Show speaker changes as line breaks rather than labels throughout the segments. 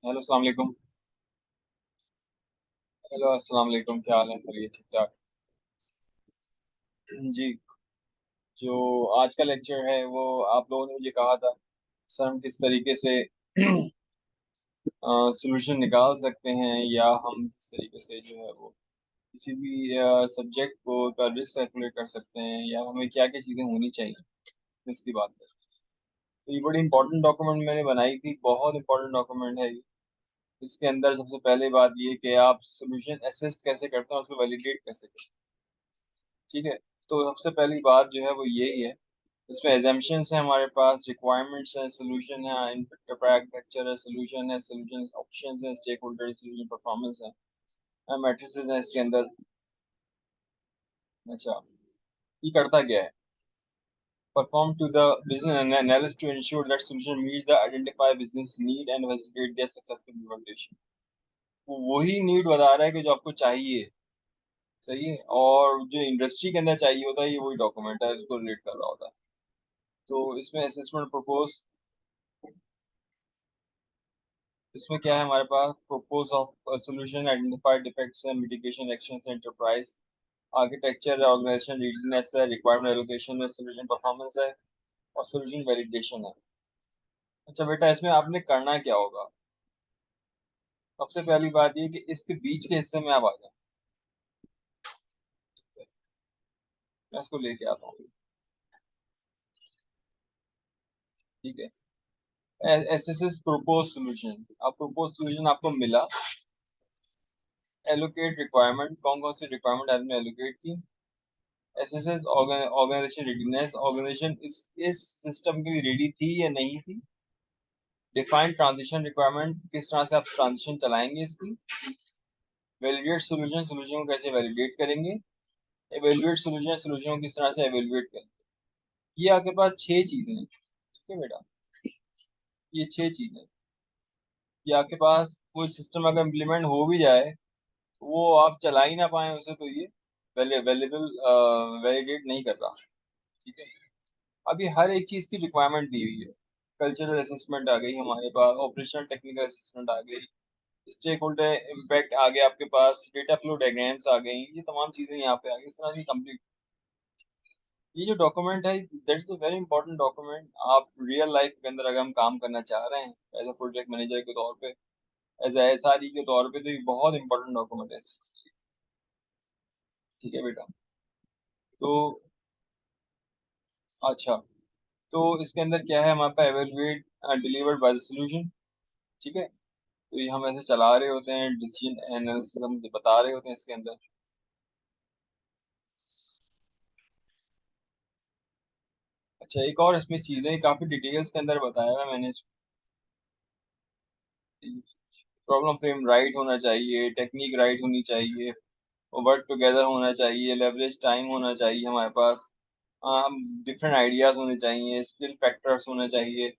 Hello अस्सलाम वालेकुम। Hello अस्सलाम वालेकुम, क्या हाल है? खैरियत? ठीक ठाक। जी। जो आज का लेक्चर है वो आप लोगों ने मुझे कहा था सर हम किस तरीके से सॉल्यूशन निकाल सकते हैं, या हम किस तरीके से जो है वो किसी भी सब्जेक्ट को का रिस्क कैलकुलेट कर सकते हैं, या हमें क्या क्या चीज़ें होनी चाहिए इसकी बात करें। तो ये बड़ी इंपॉर्टेंट डॉक्यूमेंट मैंने बनाई थी, बहुत इंपॉर्टेंट डॉक्यूमेंट है ये। इसके अंदर सबसे पहले बात ये कि आप सॉल्यूशन असिस्ट कैसे करते हैं, उसको वैलिडेट कैसे करते हैं। ठीक है। तो सबसे पहली बात जो है वो यही है। इसमें एजम्पशंस है, हमारे पास रिक्वायरमेंट्स है, सोल्यूशन है, आर्किटेक्चर है, सोल्यूशन है, सोल्यूशन ऑप्शंस है, स्टेक होल्डर सोल्यूशन परफॉर्मेंस है, मैट्रिसेस है इसके अंदर। अच्छा, ये करता क्या है? Perform to the business analysis to ensure that solution meet the identified business need and facilitate their successful implementation. वो वही नीड बता रहा है कि जो आपको चाहिए। सही है। और जो इंडस्ट्री के अंदर चाहिए होता है, ये वही डॉक्यूमेंट है, इसको रिलेट कर रहा होता है। तो इसमें असेसमेंट प्रपोज, इसमें क्या है हमारे पास? Propose of solution, identify defects and mitigation actions, enterprise architecture, organisation readiness है, रिक्वायरमेंट एलोकेशन है, सोल्यूशन परफॉर्मेंस है, और सोल्यूशन वैलिडेशन है। अच्छा बेटा, इसमें आपने करना क्या होगा? सबसे पहली बात ये कि इसके बीच के हिस्से में आप आ जाए। मैं इसको लेके आता हूँ। ठीक है। S S S propose solution, आप प्रोपोज सोल्यूशन आपको मिला। एलोकेट रिक्वायरमेंट, कौन कौन सी रिक्वायरमेंट आपने एलोकेट की? एसएसएस ऑर्गेनाइजेशन रेडीनेस, ऑर्गेनाइजेशन इस सिस्टम के लिए रेडी थी या नहीं थी। डिफाइन ट्रांजिशन रिक्वायरमेंट, किस तरह से आप ट्रांजिशन चलाएंगे इसकी। वैलिडेट सोल्यूशन, सोल्यूशन को कैसे वैलिडेट करेंगे। एवेल्युएट सोल्यूशन, सोल्यूशन को किस तरह से एवेल्युएट करेंगे। ये आपके पास 6 चीजें हैं। ठीक है बेटा, ये 6 चीजें। ये आपके पास कोई सिस्टम अगर इम्प्लीमेंट हो भी जाए, तो वो आप चला ही ना पाए उसे, तो ये वैल्यूएबल वैलिडेट नहीं कर रहा। ठीक है। अभी हर एक चीज की रिक्वायरमेंट दी हुई है। कल्चरल असेसमेंट आ गई हमारे पास, ऑपरेशनल टेक्निकल असेसमेंट आ गई, स्टेक होल्डर इम्पैक्ट आ गया आपके पास, डेटा फ्लो डायग्राम्स आ गई, ये तमाम चीजें यहाँ पे आ गई। इस तरह की कंप्लीट ये जो डॉक्यूमेंट है, that is a very important document. आप रियल लाइफ के अंदर अगर हम काम करना चाह रहे हैं एज अ प्रोजेक्ट मैनेजर के तौर पे, as a S R E के तौर पे, तो ये बहुत इंपॉर्टेंट डॉक्यूमेंट है इस चीज़ के लिए। ठीक है बेटा। तो अच्छा, तो इसके अंदर क्या है हमारे पास? Evaluate delivered by the solution. ठीक है। तो ये हम ऐसे चला रहे होते हैं, डिसीजन एनालिसिस हम बता रहे होते हैं इसके अंदर। अच्छा, एक और इसमें चीजें काफी डिटेल्स के अंदर बताया हुआ है मैंने। प्रॉब्लम फ्रेम राइट होना चाहिए, टेक्निक राइट होनी चाहिए, वर्क टुगेदर होना चाहिए, लेवरेज टाइम होना चाहिए हमारे पास, डिफरेंट आइडियाज होने चाहिए, स्किल फैक्टर्स होने चाहिए,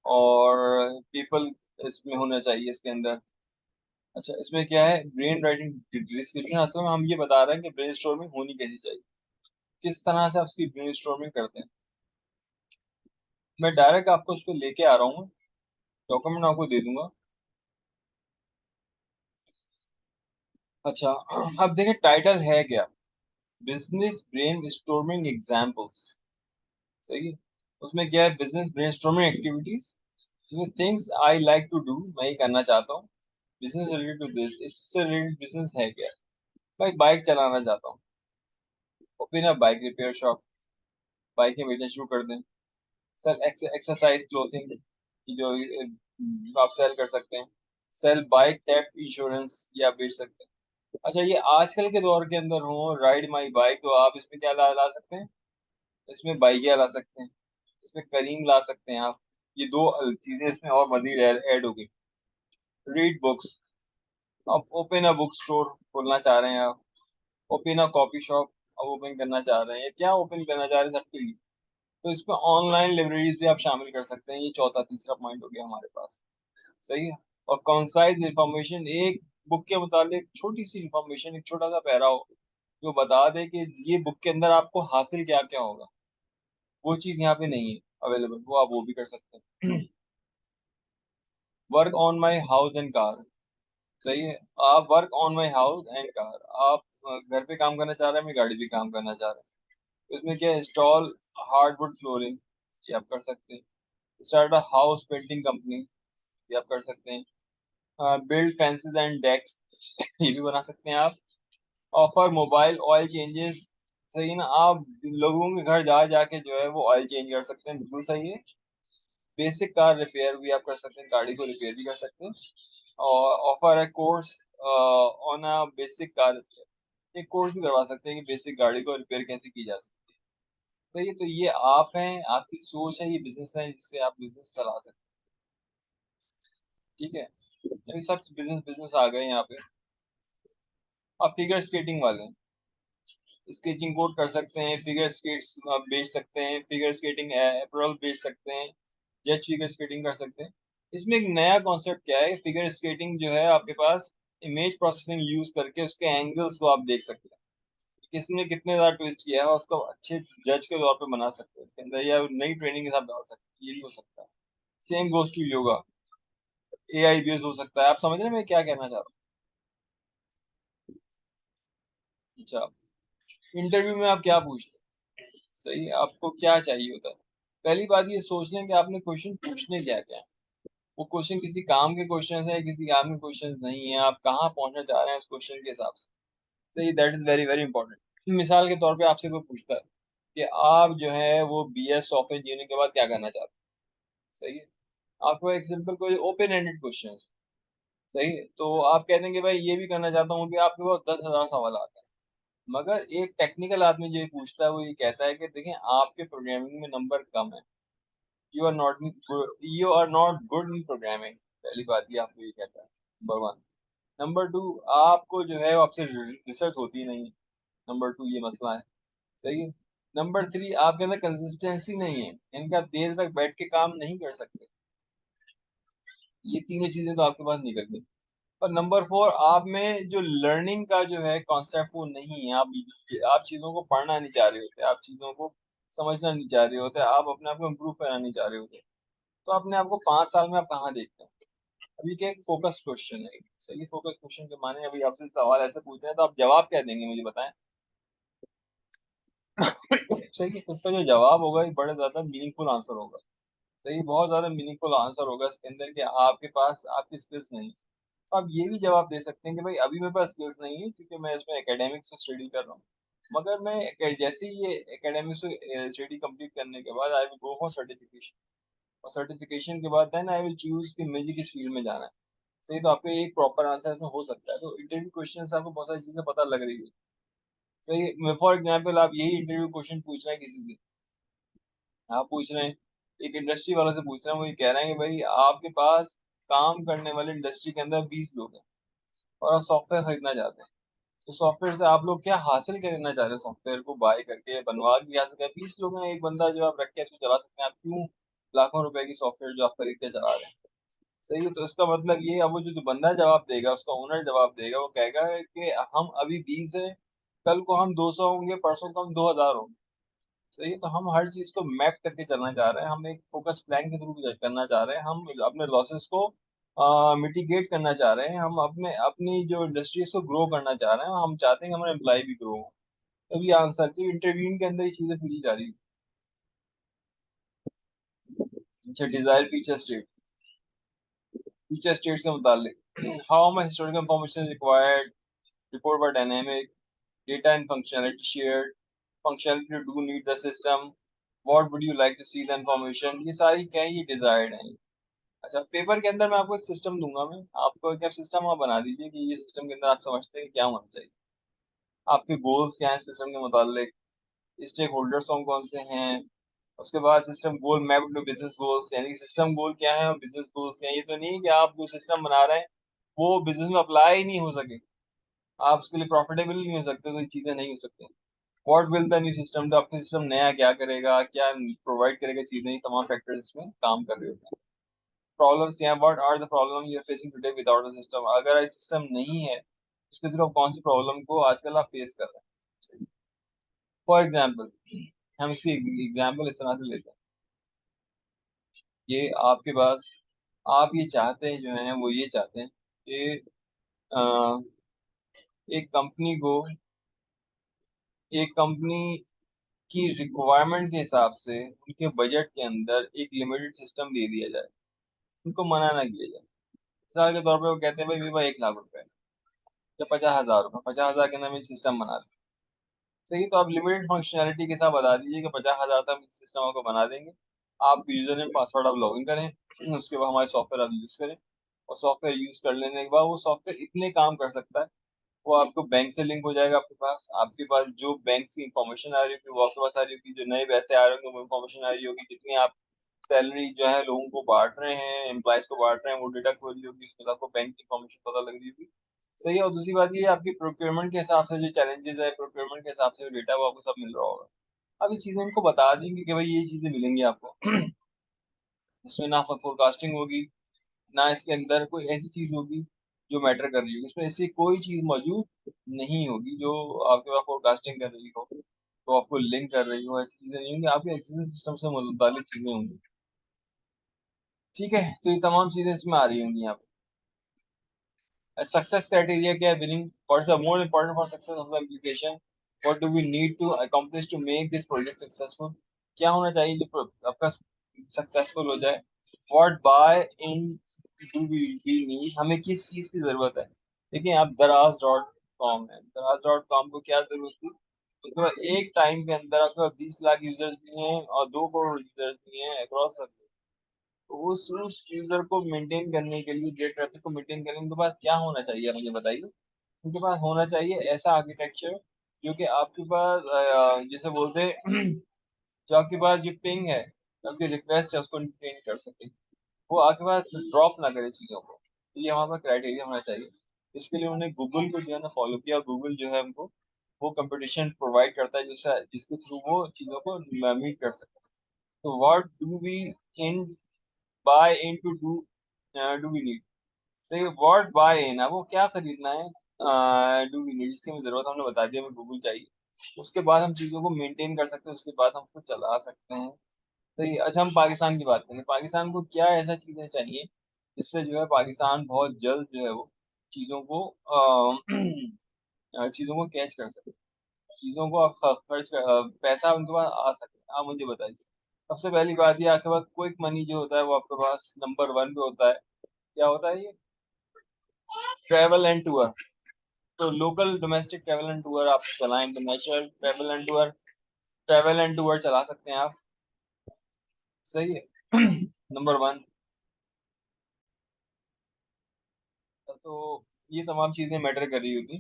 और पीपल इसमें होना चाहिए इसके अंदर। अच्छा, इसमें क्या है? Brain writing description. असल में हम ये बता रहे हैं कि ब्रेन स्टॉर्मिंग होनी कैसी चाहिए, किस तरह से आप उसकी ब्रेन स्टॉर्मिंग करते हैं। मैं डायरेक्ट आपको उस पर लेके आ रहा हूँ, डॉक्यूमेंट आपको दे दूंगा। अच्छा, अब देखिए टाइटल है क्या? Business brainstorming examples. सही है। उसमें क्या है? Business brainstorming activities, things I like to do, मैं ही करना चाहता हूँ। बिजनेस रिलेटेड टू दिस, इससे रिलेटेड बिजनेस है क्या? भाई बाइक चलाना चाहता हूँ, open a bike repair shop, बाइकें बेचना शुरू कर दें। सेल एक्सरसाइज क्लोथिंग, जो आप सेल कर सकते हैं। सेल बाइक थेफ्ट इंश्योरेंस, ये आप बेच सकते हैं। अच्छा, ये आजकल के दौर के अंदर हो राइड माई बाइक, तो आप इसमें क्या ला सकते हैं? इसमें बाइकिया ला सकते हैं, इसमें करीम ला सकते हैं आप। ये दो चीजें इसमें और मजीद ऐड हो गई। रीड बुक्स, आप ओपन अ बुक स्टोर खोलना चाह रहे हैं आप, ओपन अ कॉफी शॉप आप ओपन करना चाह रहे हैं, या क्या ओपन करना चाह रहे हैं सबके लिए। तो इसमें ऑनलाइन लाइब्रेरीज भी आप शामिल कर सकते हैं। ये चौथा तीसरा पॉइंट हो गया हमारे पास। सही है। और कंसाइज इंफॉर्मेशन, एक बुक के मुतालिक छोटी सी इंफॉर्मेशन, एक छोटा सा पैरा हो जो बता दे कि ये बुक के अंदर आपको हासिल क्या क्या होगा। वो चीज यहाँ पे नहीं है अवेलेबल, वो आप वो भी कर सकते हैं। Work on my house and car. सही है, आप work on my house and car, आप घर पे काम करना चाह रहे हैं, मैं गाड़ी पे काम करना चाह रहा हूँ। इसमें क्या, इंस्टॉल हार्डवुड फ्लोरिंग, ये आप कर सकते हैं। Start a house painting company, ये आप कर सकते हैं। बिल्ड फेंसेस एंड डेक्स, ये भी बना सकते हैं आप। ऑफर मोबाइल ऑयल चेंजेस, सही ना, आप लोगों के घर जा जाके जो है वो ऑयल चेंज कर सकते हैं, बिल्कुल सही है। बेसिक कार रिपेयर भी आप कर सकते हैं, गाड़ी को रिपेयर भी कर सकते हैं। और ऑफर है course on a basic car repair, एक कोर्स भी करवा सकते हैं कि बेसिक गाड़ी को रिपेयर कैसे की जा सकती है। तो ये आप हैं, आपकी सोच है, ये बिजनेस है जिससे आप बिजनेस चला सकते हैं। ठीक है, ये सब बिजनेस बिजनेस आ गए यहाँ पे। आप फिगर स्केटिंग वाले हैं, स्केचिंग कोड कर सकते हैं, फिगर स्केट्स बेच सकते हैं, फिगर स्केटिंग अप्रोल बेच सकते हैं, जस्ट फिगर स्केटिंग कर सकते हैं। इसमें एक नया कॉन्सेप्ट क्या है, फिगर स्केटिंग जो है आपके पास इमेज प्रोसेसिंग यूज करके उसके एंगल्स को आप देख सकते हैं, किसने कितने ज्यादा ट्विस्ट किया है, उसको अच्छे जज के तौर पे बना सकते हैं इसके अंदर, या नई ट्रेनिंग के साथ डाल सकते हैं, ये भी हो सकता है। Same goes to yoga, AI based हो सकता है। आप समझ रहे हैं मैं क्या कहना चाह रहा हूँ? अच्छा, इंटरव्यू में आप क्या पूछते हैं, सही है, आपको क्या चाहिए होता है। पहली बात ये सोच लें कि आपने क्वेश्चन पूछने क्या क्या है। वो क्वेश्चन किसी काम के क्वेश्चन है, किसी काम के क्वेश्चन नहीं है, आप कहाँ पहुंचना चाह रहे हैं उस क्वेश्चन के हिसाब से। सही, that is very very important. मिसाल के तौर पे आपसे कोई पूछता है कि आप जो है वो बीएस सॉफ्टवेयर इंजीनियरिंग के बाद क्या करना चाहते हैं, सही है, आपको एक सिंपल कोई ओपन एंडेड क्वेश्चन है, सही है, तो आप कहते हैं कि भाई ये भी करना चाहता हूँ, कि आपके पास 10,000 सवाल आते हैं। मगर एक टेक्निकल आदमी जो ये पूछता है वो ये कहता है कि देखें, आपके प्रोग्रामिंग में नंबर कम है, you are not good in programming. पहली बात ये आपको ये कहता है, नंबर वन। नंबर टू, आपको जो है वो आपसे रिसर्च होती नहीं है, नंबर टू ये मसला है, सही है। नंबर थ्री, आपके अंदर कंसिस्टेंसी नहीं है, यानी कि आप देर तक बैठ के काम नहीं कर सकते। ये तीनों चीजें तो आपके पास निकल गई। और नंबर फोर, आप में जो लर्निंग का जो है कॉन्सेप्ट वो नहीं है, आप चीजों को पढ़ना नहीं चाह रहे होते, आप चीजों को समझना नहीं चाह रहे होते, आप अपने आप को इम्प्रूव करना नहीं चाह रहे होते। तो अपने आप को 5 साल में आप कहाँ देखते हैं। अभी क्या, एक फोकस क्वेश्चन है, सही, फोकस क्वेश्चन के माने, अभी आपसे सवाल ऐसे पूछ रहे हैं तो आप जवाब क्या देंगे मुझे बताएं। सही है, उसका जो जवाब होगा ये बड़े ज्यादा मीनिंगफुल आंसर होगा। सही, बहुत ज्यादा मीनिंगफुल आंसर होगा इसके अंदर, कि आपके पास आपकी स्किल्स नहीं। तो आप ये भी जवाब दे सकते हैं कि भाई अभी मेरे पास स्किल्स नहीं है, क्योंकि मैं इसमें एकेडमिक्स से स्टडी कर रहा हूँ। मगर मैं जैसे ही ये एकेडमिक्स स्टडी कंप्लीट करने के बाद I will go for certification, और सर्टिफिकेशन के बाद देन आई विल चूज कि मुझे किस फील्ड में जाना है। सही, तो आपको एक प्रॉपर आंसर इसमें हो सकता है। तो इंटरव्यू क्वेश्चन से आपको बहुत सारी चीजें पता लग रही है। सही, फॉर एग्जाम्पल आप यही इंटरव्यू क्वेश्चन पूछ रहे हैं किसी से, आप पूछ रहे हैं एक इंडस्ट्री वाले से पूछ रहे हैं, वो ये कह रहे हैं कि भाई आपके पास काम करने वाले इंडस्ट्री के अंदर 20 लोग हैं, और आप सॉफ्टवेयर खरीदना चाहते हैं। तो सॉफ्टवेयर से आप लोग क्या हासिल करना चाह रहे हैं, सॉफ्टवेयर को बाय करके बनवा के आ सकते हैं। 20 लोग हैं, एक बंदा जो आप रख के इसको चला सकते हैं, आप क्यों लाखों रुपए की सॉफ्टवेयर जो आप खरीद के चला रहे हैं। सही है, तो इसका मतलब ये, अब वो जो बंदा जवाब देगा, उसका ओनर जवाब देगा, वो कहेगा कि हम अभी 20 है, कल को हम 200 होंगे, परसों को हम 2,000 होंगे। सही है, तो हम हर चीज को मैप करके चलना चाह रहे हैं, हम एक फोकस प्लान के थ्रू करना चाह रहे हैं, हम अपने लॉसेस को मिटिगेट करना चाह रहे हैं, हम अपने अपनी जो इंडस्ट्री है उसको ग्रो करना चाह रहे हैं, हम चाहते हैं कि हमारे एम्प्लॉय भी ग्रो हो। तभी आंसर, तो इंटरव्यू के अंदर ये चीजें पूछी जा रही है। अच्छा, डिजायर फीचर स्टेट्स के मुतालिक, how much historical information required, report were dynamic, data and functionality shared, functionality to do need the system, what would you like to see the information, ये सारी क्या है, ये डिजायर्ड है। अच्छा, पेपर के अंदर मैं आपको एक सिस्टम दूंगा, मैं आपको क्या सिस्टम आप बना दीजिए कि ये सिस्टम के अंदर आप समझते हैं कि क्या होना चाहिए, आपके गोल्स क्या हैं सिस्टम के मुतालिक, स्टेक होल्डर्स कौन कौन से हैं। उसके बाद system goal map to business goals, यानी कि सिस्टम गोल क्या है और बिजनेस गोल्स क्या है। ये तो नहीं है कि आप जो सिस्टम बना रहे हैं वो बिजनेस में अप्लाई ही नहीं हो सके, आप उसके लिए प्रॉफिटेबल नहीं हो सकते, तो ये चीजें नहीं हो सकती। What will the new system, तो आपका सिस्टम नया क्या करेगा, क्या प्रोवाइड करेगा चीजें, ये तमाम फैक्टर्स इसमें काम कर रहे होते हैं। प्रॉब्लम्स क्या, what are the problem you are facing today without the system, अगर सिस्टम नहीं है उसके थ्रू आप कौन सी प्रॉब्लम को आजकल आप फेस कर रहे हैं। फॉर एग्जाम्पल, हम इसी एग्जाम्पल इस तरह से लेते हैं, ये आपके पास आप ये चाहते हैं, जो है वो ये चाहते हैं कि अ, एक कंपनी को, एक कंपनी की रिक्वायरमेंट के हिसाब से उनके बजट के अंदर एक लिमिटेड सिस्टम दे दिया जाए, उनको मना ना किया जाए। मिसाल के तौर पे वो कहते हैं भाई मेरे पास 1 लाख रुपए या 50,000 रुपए, 50,000 के अंदर मैं सिस्टम बना लूँ। सही, तो आप लिमिटेड फंक्शनैलिटी के साथ बता दीजिए कि 50,000 तक सिस्टम आपको बना देंगे। आप यूजर नेम पासवर्ड आप लॉगिन करें, उसके बाद हमारे सॉफ्टवेयर आप यूज करें, और सॉफ्टवेयर यूज कर लेने के बाद वो सॉफ्टवेयर इतने काम कर सकता है, वो आपको बैंक से लिंक हो जाएगा, आपके पास जो बैंक की इंफॉर्मेशन आ रही होगी वो आपके पास आ रही होगी, जो नए पैसे आ रहे होंगे वो इंफॉर्मेशन आ रही होगी, जितनी आप सैलरी जो है लोगों को बांट रहे हैं, एम्प्लॉयज को बांट रहे हैं, वो डिडक्ट हो रही होगी, उसमें आपको बैंक की इंफॉर्मेशन पता लग रही होगी। सही है। और दूसरी बात ये आपकी प्रोक्योरमेंट के हिसाब से जो चैलेंजेस है, प्रोक्योरमेंट के हिसाब से जो डेटा वो आपको सब मिल रहा होगा। अब ये चीजें उनको बता देंगे कि भाई ये चीजें मिलेंगी आपको। इसमें ना फोरकास्टिंग होगी, ना इसके अंदर कोई ऐसी चीज होगी जो मैटर कर रही होगी, इसमें ऐसी कोई चीज मौजूद नहीं होगी जो आपके पास फोरकास्टिंग कर रही हो, तो आपको लिंक कर रही हो, ऐसी चीजें नहीं होंगी, आपके एक्सिस्टिंग सिस्टम से मुताबिक चीजें होंगी। ठीक है, तो ये तमाम चीजें इसमें आ रही होंगी यहाँ पे। सक्सेस क्राइटेरिया क्या है? Winning, what's the more important for success of the application, what do we need to accomplish to make this project successful. क्या होना चाहिए जो आपका सक्सेसफुल हो जाए। What buy in do we need, हमें किस चीज की जरूरत है। देखिए आप दराज.com है, दराज.com को क्या जरूरत थी, उसके बाद एक टाइम के अंदर आपके पास 20 लाख यूजर्स भी हैं और 2 करोड़ यूजर्स भी हैं अक्रॉस। तो उस यूजर को मेंटेन करने के लिए, डेटा ट्रैफिक को मेंटेन करने के उनके पास क्या होना चाहिए, मुझे बताइए। उनके पास होना चाहिए ऐसा आर्किटेक्चर जो कि आपके पास जैसे बोलते हैं, जो आपके पास जो पिंग है, जो आपकी रिक्वेस्ट है उसको मेंटेन कर सके, वो आपके पास ड्रॉप ना करे चीजों को। तो ये हमारे पास क्राइटेरिया होना चाहिए। इसके लिए उन्होंने गूगल को जो है ना फॉलो किया। गूगल जो है हमको वो कंपटीशन प्रोवाइड करता है जिससे जिसके थ्रू वो चीजों को मीट कर सकते हैं। तो what do we in buy in to do we need. देखिए व्हाट बाय इन है, वो क्या खरीदना है, डू वी नीड जिसकी हमें जरूरत है, हमने बता दिया हमें गूगल चाहिए। उसके बाद हम चीजों को मेंटेन कर सकते हैं, उसके बाद हम उसको चला सकते हैं। तो ये, अच्छा हम पाकिस्तान की बात करें, पाकिस्तान को क्या ऐसा चीजें चाहिए जिससे जो है पाकिस्तान बहुत जल्द जो है वो चीजों को चीजों को कैच कर सके, चीजों को आप पैसा उनके पास आ सके। आप मुझे बताइए, सबसे पहली बात ये, आपके पास क्विक मनी जो होता है वो आपके पास नंबर 1 पे होता है। क्या होता है ये? Travel and tour. तो local domestic travel and tour आप चलाएं, इंटरनेशनल ट्रैवल एंड टूर चला सकते हैं आप। सही है। नंबर 1। तो ये तमाम चीजें मैटर कर रही होती।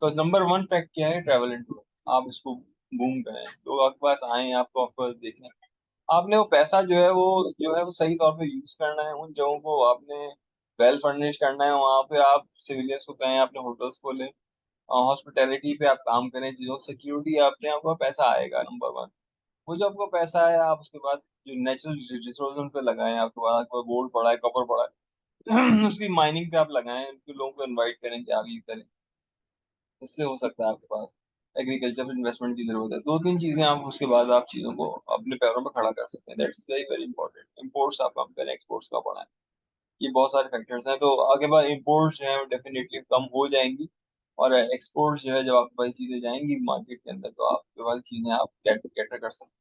तो नंबर 1 फैक्ट क्या है? Travel and tour. आप इसको बूम करें, लोग आपके पास आए, आपको आपको देखें। आपने वो पैसा जो है वो सही तौर पे यूज करना है, उन जगहों को आपने वेल फर्निश करना है, वहां पे आप सिविलियंस को कहें, आपने होटल्स खोले, हॉस्पिटैलिटी पे आप काम करें, चीजों सिक्योरिटी, आपने आपको पैसा आएगा नंबर 1। वो जो आपको पैसा आया, आप उसके बाद जो नेचुरल रिसोर्स उन पे लगाएं, आपके पास गोल्ड पड़ा है, कॉपर पड़ा है, उसकी माइनिंग पे आप लगाएं, उनके लोगों को इनवाइट करें कि आप ये करें। इससे हो सकता है आपके पास एग्रीकल्चर में इन्वेस्टमेंट की जरूरत है। 2-3 चीजें आप उसके बाद आप चीजों को अपने पैरों पर खड़ा कर सकते हैं। That's very very important. Imports आप कम करें, एक्सपोर्ट्स का बढ़ाएं। ये बहुत सारे फैक्टर्स हैं। तो आगे बाद इम्पोर्ट्स जो है डेफिनेटली कम हो जाएंगी, और एक्सपोर्ट्स जो है जब आपके पास चीजें जाएंगी मार्केट के अंदर, तो आपके पास चीजें आप कैटर कर सकते हैं।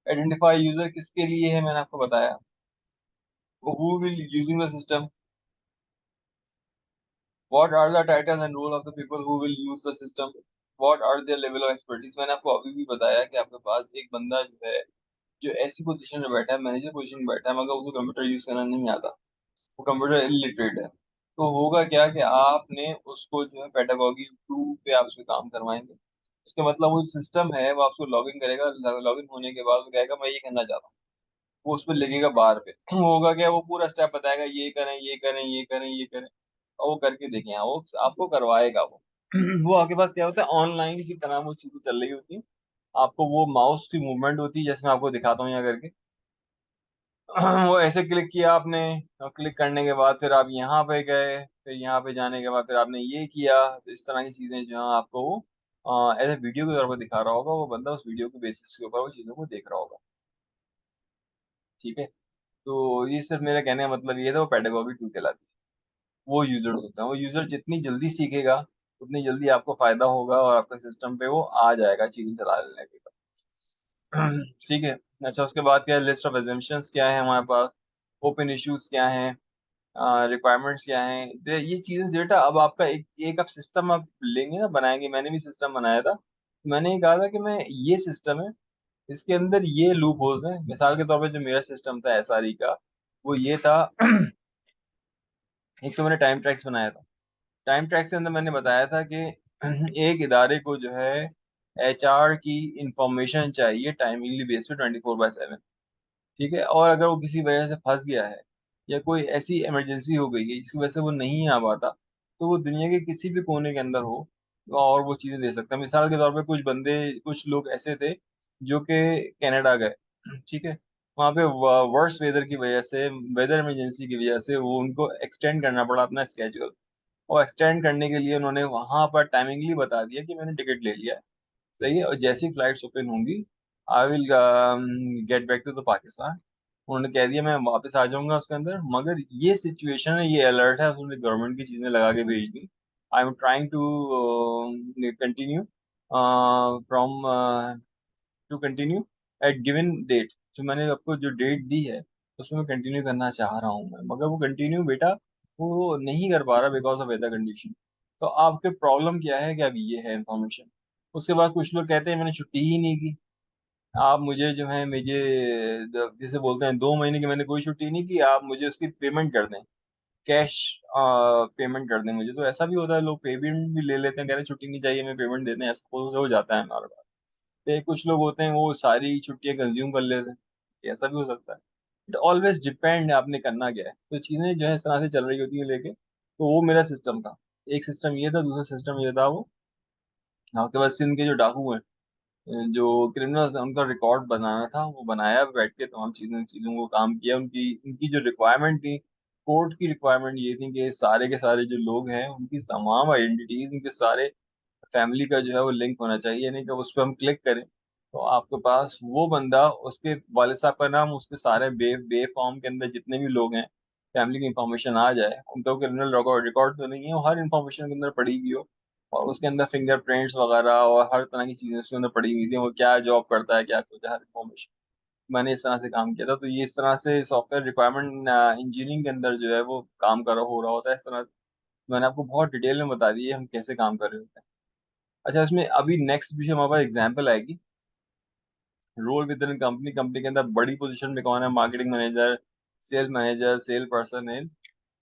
आइडेंटिफाई यूजर किसके लिए है, मैंने आपको बताया। Who will using the system, what are the titles and role of the people who will use the system, what are their level of expertise. मैंने आपको अभी भी बताया कि आपके पास एक बंदा जो है, जो ऐसी पोजीशन में बैठा है, मैनेजर पोजीशन में बैठा है, मगर उसको कंप्यूटर यूज करना नहीं आता, वो कंप्यूटर इलिटरेट है। तो होगा क्या कि आपने उसको जो है पेडागोगी टू पे आप उसमें काम करवाएंगे। उसका मतलब वो सिस्टम है, वो आपको लॉगिन करेगा, लॉगिन होने के बाद वो कहेगा मैं ये करना चाहता हूँ, वो उस पर लिखेगा बार पे। वो होगा क्या, वो पूरा स्टेप बताएगा, ये करें ये करें ये करें ये करें, और वो करके देखें, हाँ, वो आपको करवाएगा वो। वो आपके पास क्या होता है, ऑनलाइन की तरह वो चीजें चल रही होती है। आपको वो माउस की मूवमेंट होती है, जैसे मैं आपको दिखाता हूँ यहाँ करके। वो ऐसे क्लिक किया आपने, और क्लिक करने के बाद फिर आप यहाँ पे गए, फिर यहाँ पे जाने के बाद फिर आपने ये किया। तो इस तरह की चीजें जो है आपको वो एज ए वीडियो के तौर पर दिखा रहा होगा, वो बंदा उस वीडियो के बेसिस के ऊपर वो चीजों को देख रहा होगा। ठीक है। तो ये सिर्फ मेरा कहने का मतलब ये था, वो पेडागोगी टू कहलाती है। वो यूजर्स होते हैं, वो यूजर जितनी जल्दी सीखेगा उतनी जल्दी आपको फायदा होगा और आपके सिस्टम पे वो आ जाएगा चीजें चला लेने के बाद। ठीक है। अच्छा, उसके बाद क्या है, लिस्ट ऑफ एजम्पशंस क्या है हमारे पास, ओपन इश्यूज क्या हैं, रिक्वायरमेंट्स क्या हैं, ये चीजें डेटा। अब आपका एक एक आप सिस्टम आप लेंगे ना, बनाएंगे, मैंने भी सिस्टम बनाया था। मैंने ये कहा था कि मैं, ये सिस्टम है, इसके अंदर ये लूप होल्स हैं। मिसाल के तौर पे जो मेरा सिस्टम था एसआरई का, वो ये था। एक तो मैंने टाइम ट्रैक्स बनाया था। टाइम ट्रैक्स के अंदर मैंने बताया था कि एक इदारे को जो है एचआर की इंफॉर्मेशन चाहिए टाइमिंगली बेस पे 24/7। ठीक है, और अगर वो किसी वजह से फंस गया है या कोई ऐसी इमरजेंसी हो गई है जिसकी वजह से वो नहीं आ पाता, तो वो दुनिया के किसी भी कोने के अंदर हो और वो चीजें दे सकता है। मिसाल के तौर पे कुछ बंदे, कुछ लोग ऐसे थे जो कि कनाडा गए। ठीक है, वहाँ पे वर्स्ट वेदर की वजह से, वेदर इमरजेंसी की वजह से वो उनको एक्सटेंड करना पड़ा अपना स्केड्यूल। और एक्सटेंड करने के लिए उन्होंने वहां पर टाइमिंगली बता दिया कि मैंने टिकट ले लिया है। सही है, और जैसी फ्लाइट्स ओपन होंगी, I will get back to the Pakistan. उन्होंने कह दिया मैं वापस आ जाऊंगा उसके अंदर। मगर ये सिचुएशन है, ये अलर्ट है, उसमें गवर्नमेंट की चीजें लगा के भेज दी। I'm trying to continue from to continue at given date. जो मैंने आपको जो डेट दी है उसमें मैं कंटिन्यू करना चाह रहा हूँ मैं, मगर वो कंटिन्यू बेटा वो नहीं कर पा रहा बिकॉज ऑफ वेदर कंडीशन। तो आपके प्रॉब्लम क्या है कि अब ये है इन्फॉर्मेशन। उसके बाद कुछ लोग कहते हैं मैंने छुट्टी ही नहीं की, आप मुझे जो है मुझे जैसे बोलते हैं 2 महीने की मैंने कोई छुट्टी नहीं की, आप मुझे उसकी पेमेंट कर दें, कैश पेमेंट कर दें मुझे। तो ऐसा भी होता है, लोग पेमेंट भी ले लेते हैं, कह रहे हैं छुट्टी नहीं चाहिए, मैं पेमेंट देते हैं, ऐसा हो जाता है हमारे पास। तो कुछ लोग होते हैं वो सारी छुट्टियां कंज्यूम कर लेते हैं, ऐसा भी हो सकता है। इट ऑलवेज डिपेंड आपने करना क्या है। तो चीजें जो है इस तरह से चल रही होती है लेके। तो वो मेरा सिस्टम था। एक सिस्टम ये था, दूसरा सिस्टम ये था वो आपके पास सिंध के जो डाकू हैं, जो क्रिमिनल्स, उनका रिकॉर्ड बनाना था, वो बनाया बैठ के, तमाम चीजों चीजों को काम किया। उनकी उनकी जो रिक्वायरमेंट थी, कोर्ट की रिक्वायरमेंट ये थी कि सारे के सारे जो लोग हैं उनकी तमाम आइडेंटिटीज, उनके सारे फैमिली का जो है वो लिंक होना चाहिए। नहीं कि उस पर हम क्लिक करें तो आपके पास वो बंदा, उसके वालिद साहब का नाम, उसके सारे बे फॉर्म के अंदर जितने भी लोग हैं, फैमिली की इंफॉर्मेशन आ जाए। उनका क्रिमिनल रिकॉर्ड रिकॉर्ड तो नहीं है, वो हर इंफॉर्मेशन के अंदर पड़ी हुई हो, और उसके अंदर फिंगरप्रिंट्स वगैरह और हर तरह की चीजें उसके अंदर पड़ी हुई थी, वो क्या जॉब करता है, क्या कुछ है, हर इंफॉर्मेशन। मैंने इस तरह से काम किया था। तो ये इस तरह से सॉफ्टवेयर रिक्वायरमेंट इंजीनियरिंग के अंदर जो है वो काम कर हो रहा होता है इस तरह। मैंने आपको बहुत डिटेल में बता दी है हम कैसे काम कर रहे होते हैं। अच्छा, इसमें अभी नेक्स्ट भी हमारे पास एग्जाम्पल आएगी। Role within company, company के अंदर बड़ी पोजीशन में कौन है, मार्केटिंग मैनेजर, सेल पर्सन है।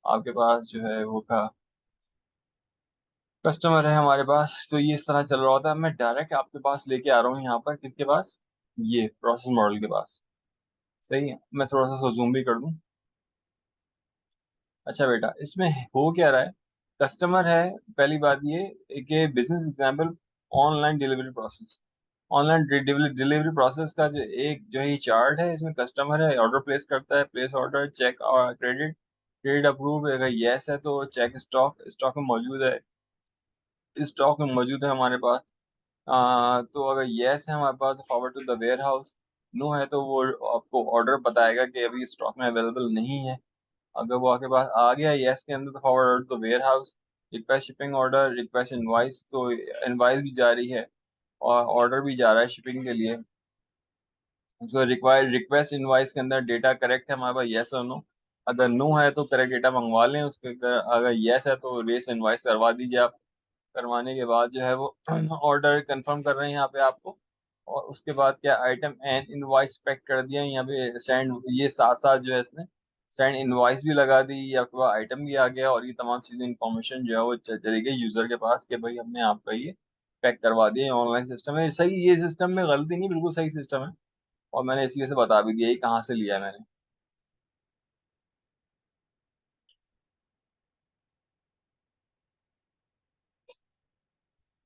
आपके पास जो है वो का कस्टमर है हमारे पास। तो ये इस तरह चल रहा होता है। मैं डायरेक्ट आपके पास लेके आ रहा हूँ यहाँ पर, किसके पास, ये प्रोसेस मॉडल के पास। सही है, मैं थोड़ा सा इसको जूम भी कर दूँ। अच्छा बेटा, इसमें हो क्या रहा है, कस्टमर है, पहली बात ये कि business example, online delivery process. Online delivery process का जो एक जो है चार्ट है, इसमें कस्टमर है, ऑर्डर प्लेस करता है, प्लेस ऑर्डर, चेक और क्रेडिट, क्रेडिट अप्रूव, अगर यस है तो चेक, स्टॉक, स्टॉक में मौजूद है, स्टॉक में मौजूद है हमारे पास। तो अगर यस है हमारे पास तो forward to the warehouse, no है तो वो आपको ऑर्डर बताएगा कि अभी स्टॉक में अवेलेबल नहीं है। अगर वो आपके पास आ गया यस के अंदर तो forward to the warehouse, request shipping order, request invoice, तो इनवाइस भी जारी है और ऑर्डर भी जा रहा है शिपिंग के लिए। उसको रिक्वायर्ड रिक्वेस्ट इनवाइस के अंदर डेटा करेक्ट है हमारे पास, यस और नो। अगर नो है तो करेक्ट डेटा मंगवा लें उसके, अगर यस है तो रेस इनवाइस करवा दीजिए आप। करवाने के बाद जो है वो ऑर्डर कंफर्म कर रहे हैं यहाँ पे आपको। और उसके बाद क्या, आइटम एंड इनवाइस पैक कर दिया यहाँ पे, सेंड, ये साथ साथ जो है इसमें सेंड इनवाइस भी लगा दी, आपके पास आइटम भी आ गया, और ये तमाम चीजें इंफॉर्मेशन जो है वो चली गई यूजर के पास कि भाई हमने आपका ये पैक करवा दिया। ऑनलाइन सिस्टम है सही, ये सिस्टम में गलती नहीं, बिल्कुल सही सिस्टम है। और मैंने इसलिए से बता भी दिया ये कहाँ से लिया है मैंने।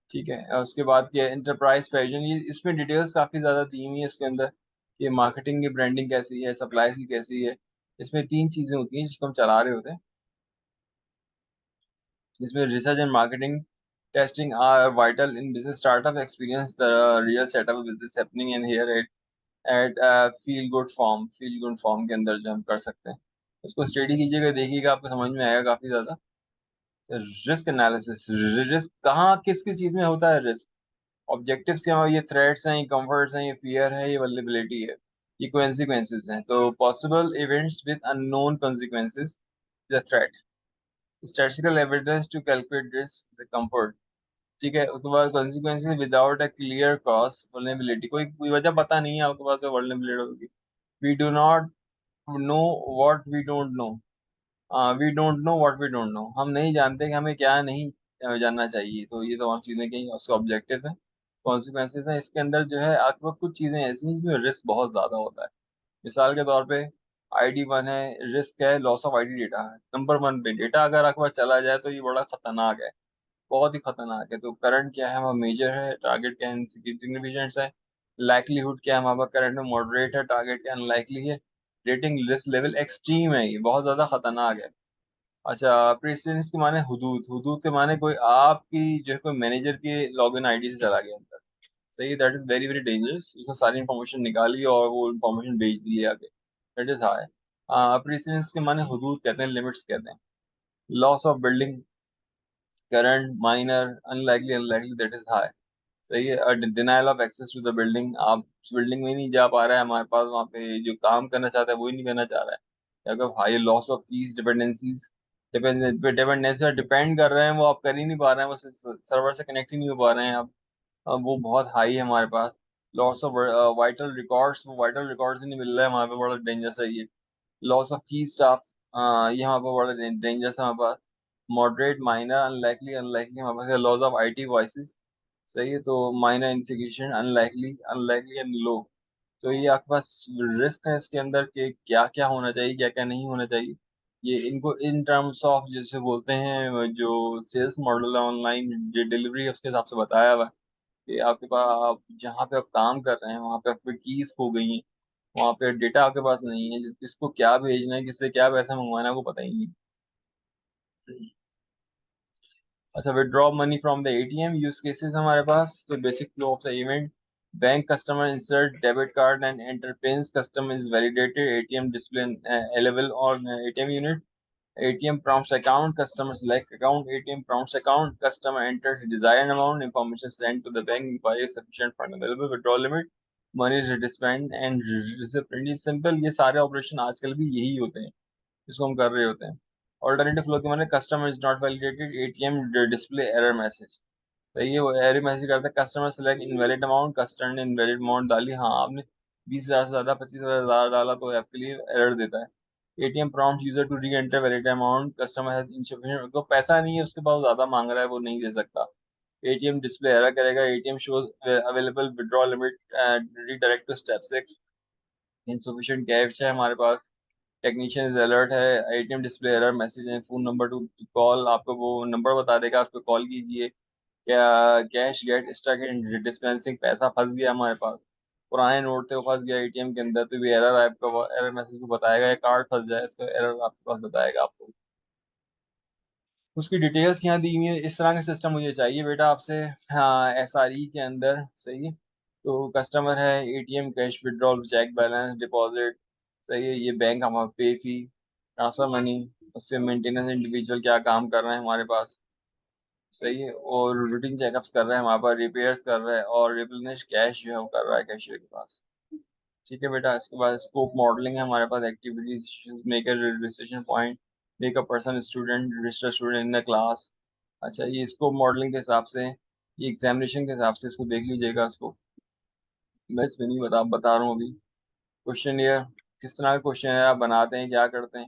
ठीक है, और उसके बाद क्या, एंटरप्राइज फैशन, ये इसमें डिटेल्स काफी ज्यादा दी हुई है इसके अंदर, कि मार्केटिंग की ब्रांडिंग कैसी है, सप्लाई की कैसी है। इसमें तीन चीजें होती हैं जिसको हम चला रहे होते हैं। इसमें research and marketing testing are vital in business startup experience the real setup business happening and here at feel good form के अंदर जो हम कर सकते हैं, उसको स्टडी कीजिएगा, देखिएगा, आपको समझ में आएगा काफी ज्यादा। रिस्क एनालिसिस, रिस्क कहाँ किस किस चीज में होता है रिस्क? ऑब्जेक्टिव्स क्या हैं? ये थ्रेट्स हैं, ये कंफर्ट्स हैं, ये फियर है, ये वल्नरेबिलिटी है, ये कॉन्सिक्वेंसेस हैं। तो possible events with unknown consequences the threat, statistical evidence to calculate risk the comfort. ठीक है, उसके बाद consequences without a clear cause, vulnerability, कोई वजह पता नहीं है आपके पास तो वल्नरेबिलिटी होगी। We do not know what we don't know, we don't know what we don't know, हम नहीं जानते कि हमें क्या नहीं जानना चाहिए। तो ये तमाम चीजें कहीं उसके ऑब्जेक्टिव है, कॉन्सिक्वेंसेज है। इसके अंदर जो है आपके पास कुछ चीजें ऐसी हैं जिसमें रिस्क बहुत ज्यादा होता है। मिसाल के तौर पे ID 1 है, रिस्क है लॉस ऑफ ID डेटा है। नंबर 1 पे डेटा अगर आपके पास चला जाए तो ये बड़ा खतरनाक है, बहुत ही खतरनाक है। तो करंट क्या है, हमारा मेजर है, टारगेट क्या है, सिग्निफिकेंट है, लाइक्लीहुड क्या है, हमारा करंट में मॉडरेट है, टारगेट क्या अनलाइकली है, रेटिंग रिस्क लेवल एक्सट्रीम है, ये बहुत ज्यादा खतरनाक है। अच्छा, प्रेसिडेंस के माने हुदूद, हुदूद के माने कोई आपकी जो है कोई मैनेजर के लॉगिन आईडी से चला गया अंदर, सही है, that is very very dangerous. उसने सारी इन्फॉर्मेशन निकाली और वो इन्फॉर्मेशन भेज दी आगे, दैट इज हाई। प्रेसिडेंस के माने हुदूद कहते हैं, लिमिट्स कहते हैं। Loss of building, current, minor, unlikely, unlikely, that is high, सही है। Denial of access to the building, आप उस बिल्डिंग में ही नहीं जा पा रहे हैं, हमारे पास वहाँ पे जो काम करना चाहता है वो ही नहीं करना चाह रहा है। या अगर high loss of keys, dependencies, dependency depend कर रहे हैं, वो आप कर ही नहीं पा रहे हैं, वो सर्वर से कनेक्ट ही नहीं हो पा रहे हैं आप, वो बहुत हाई है हमारे पास। लॉस ऑफ वाइटल रिकॉर्ड्स, वो वाइटल रिकॉर्ड्स ही नहीं मिल रहा है वहाँ पे, बड़ा डेंजरस है ये। लॉस ऑफ की स्टाफ, ये यहाँ पर बड़ा डेंजरस है हमारे पास। मॉडरेट, माइनर, अनलाइकली, अनलाइकली हमारे पास लॉस ऑफ IT वॉइसेस, सही है। तो minor infection, unlikely, unlikely and low. तो ये आपके पास रिस्क है इसके अंदर के क्या क्या होना चाहिए, क्या क्या नहीं होना चाहिए। ये इनको इन टर्म्स ऑफ जैसे बोलते हैं, जो सेल्स मॉडल है ऑनलाइन डिलीवरी, उसके हिसाब से बताया हुआ है कि आपके पास, आप जहाँ पे आप काम कर रहे हैं वहाँ पे आपकी कीज खो गई हैं, वहाँ पे डेटा आपके पास नहीं है, किसको क्या भेजना है, किससे क्या पैसा मंगवाना है, वो पता ही नहीं। अच्छा, withdraw money from the ATM use cases हमारे पास, तो basic flow of the event, bank customer insert debit card and enter pin, customer is validated, ATM display available on ATM unit, ATM prompts account, customer select account, ATM prompts account, customer enters desired amount, information sent to the bank, inquiry sufficient fund available, withdrawal limit, money is spent and recipient is simple। ये सारे operation आजकल भी यही होते हैं जिसको हम कर रहे होते हैं। ऑल्टरनेटिव फ्लो के माने customer is not validated, ATM display error message, सही है, वो एरर मैसेज करता है। Customer select invalid amount, customer ने इनवैलिड अमाउंट डाली, हाँ आपने 20,000 से ज्यादा, 25,000 डाला तो आपके लिए एरर देता है। ATM prompt user to reenter valid amount, customer has insufficient, को पैसा नहीं है उसके पास, ज्यादा मांग रहा है, वो नहीं दे सकता। ATM डिस्प्ले एरर करेगा, ATM shows available withdraw limit, redirect to step 6, insufficient cash है हमारे पास, टेक्नीशियन इज अलर्ट है, ATM डिस्प्ले एरर मैसेज है, फोन नंबर टू कॉल, आपको वो नंबर बता देगा, आप पे कॉल कीजिए। क्या, cash get stuck in dispensing, पैसा फंस गया हमारे पास, पुराने नोट थे वो फंस गया ATM के अंदर, तो भी एरर आपका एरर मैसेज को बताएगा, या कार्ड फंस जाए इसका एरर आपके पास बताएगा आपको। उसकी डिटेल्स यहाँ दी हुई है, इस तरह का सिस्टम मुझे चाहिए बेटा आपसे। हाँ, SRE के अंदर, सही है। तो कस्टमर है, ATM cash withdrawal, check balance, deposit, सही है, ये बैंक हमारा पे फी, ट्रांसफर मनी, उससे मेंटेनेंस, इंडिविजुअल क्या काम कर रहे हैं हमारे पास, सही है, और रूटीन चेकअप्स कर रहे हैं हमारे पास, रिपेयर्स कर रहे हैं, और रिप्लेनिश कैश जो है वो कर रहा है कैशियर के पास। ठीक है बेटा, इसके बाद स्कोप मॉडलिंग है हमारे पास, activities, make a decision point, make a person student, register student in the class. अच्छा, ये स्कोप मॉडलिंग के हिसाब से, ये एग्जामिनेशन के हिसाब से इसको देख लीजिएगा इसको, मैं इसमें नहीं बता रहा हूँ अभी। क्वेश्चन ये किस तरह का क्वेश्चन है, आप बनाते हैं क्या करते हैं,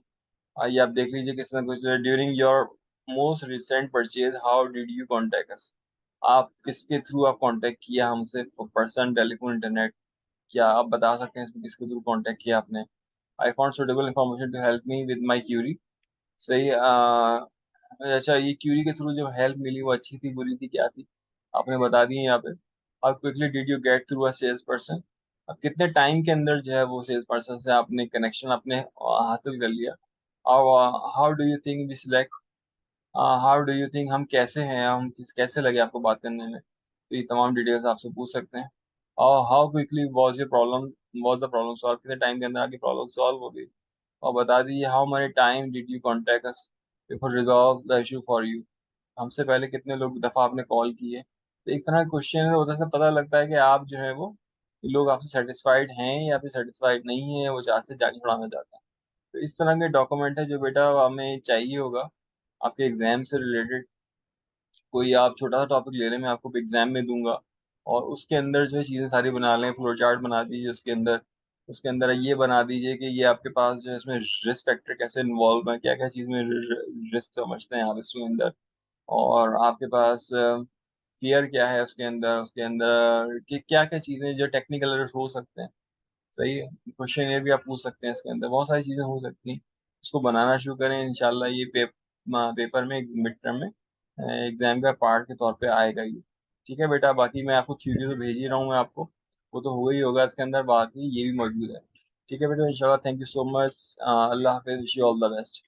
आइए आप देख लीजिए किस तरह कुछ। During your most recent purchase how did you contact us, आप किसके थ्रू आप कांटेक्ट किया हमसे, पर्सन, टेलीफोन, इंटरनेट, क्या आप बता सकते हैं इसमें किसके थ्रू कांटेक्ट किया आपने। I found suitable information to help me with my query, सही। अच्छा, ये क्यूरी के थ्रू जो हेल्प मिली वो अच्छी थी, बुरी थी, क्या थी, आपने बता दी है यहाँ पे। How quickly did you get through a salesperson, अब कितने टाइम के अंदर जो है वो सेल्स पर्सन से आपने कनेक्शन आपने हासिल कर लिया। और how do you think we select, how do you think हम कैसे हैं, कैसे लगे आपको बात करने में, तो ये तमाम डिटेल्स आपसे पूछ सकते हैं। और how quickly was your problem was the problem solve, कितने टाइम के अंदर आपकी प्रॉब्लम सॉल्व हो गई, और बता दीजिए how many time did you contact us before resolve the issue for you, हमसे पहले कितने लोग दफा आपने कॉल किए। तो एक तरह का क्वेश्चन होता है, पता लगता है कि आप जो है वो लोग आपसे सेटिस्फाइड हैं या फिर सेटिस्फाइड नहीं है, वो चाहते जाके छुड़ाना चाहते हैं। तो इस तरह के डॉक्यूमेंट है जो बेटा हमें चाहिए होगा आपके एग्जाम से रिलेटेड। कोई आप छोटा सा टॉपिक ले लें, मैं आपको एग्जाम में दूंगा, और उसके अंदर जो है चीज़ें सारी बना लें, फ्लो चार्ट बना दीजिए उसके अंदर ये बना दीजिए कि ये आपके पास जो है इसमें रिस्क फैक्टर कैसे इन्वॉल्व है, क्या क्या चीज़ में रिस्क समझते हैं आप इसके अंदर, और आपके पास फियर क्या है उसके अंदर कि क्या क्या चीज़ें जो टेक्निकल एरर्स हो सकते हैं। सही है, क्वेश्चन ये भी आप पूछ सकते हैं, इसके अंदर बहुत सारी चीज़ें हो सकती हैं। इसको बनाना शुरू करें, इंशाल्लाह ये पेपर में मिड टर्म में एग्जाम का पार्ट के तौर पे आएगा ये। ठीक है बेटा, बाकी मैं आपको थ्योरी तो भेज ही रहा हूँ मैं आपको, वो तो हो ही होगा इसके अंदर, बाकी ये भी मौजूद है। ठीक है बेटा, इंशाल्लाह, thank you so much, Allah Hafiz, wish you all the best.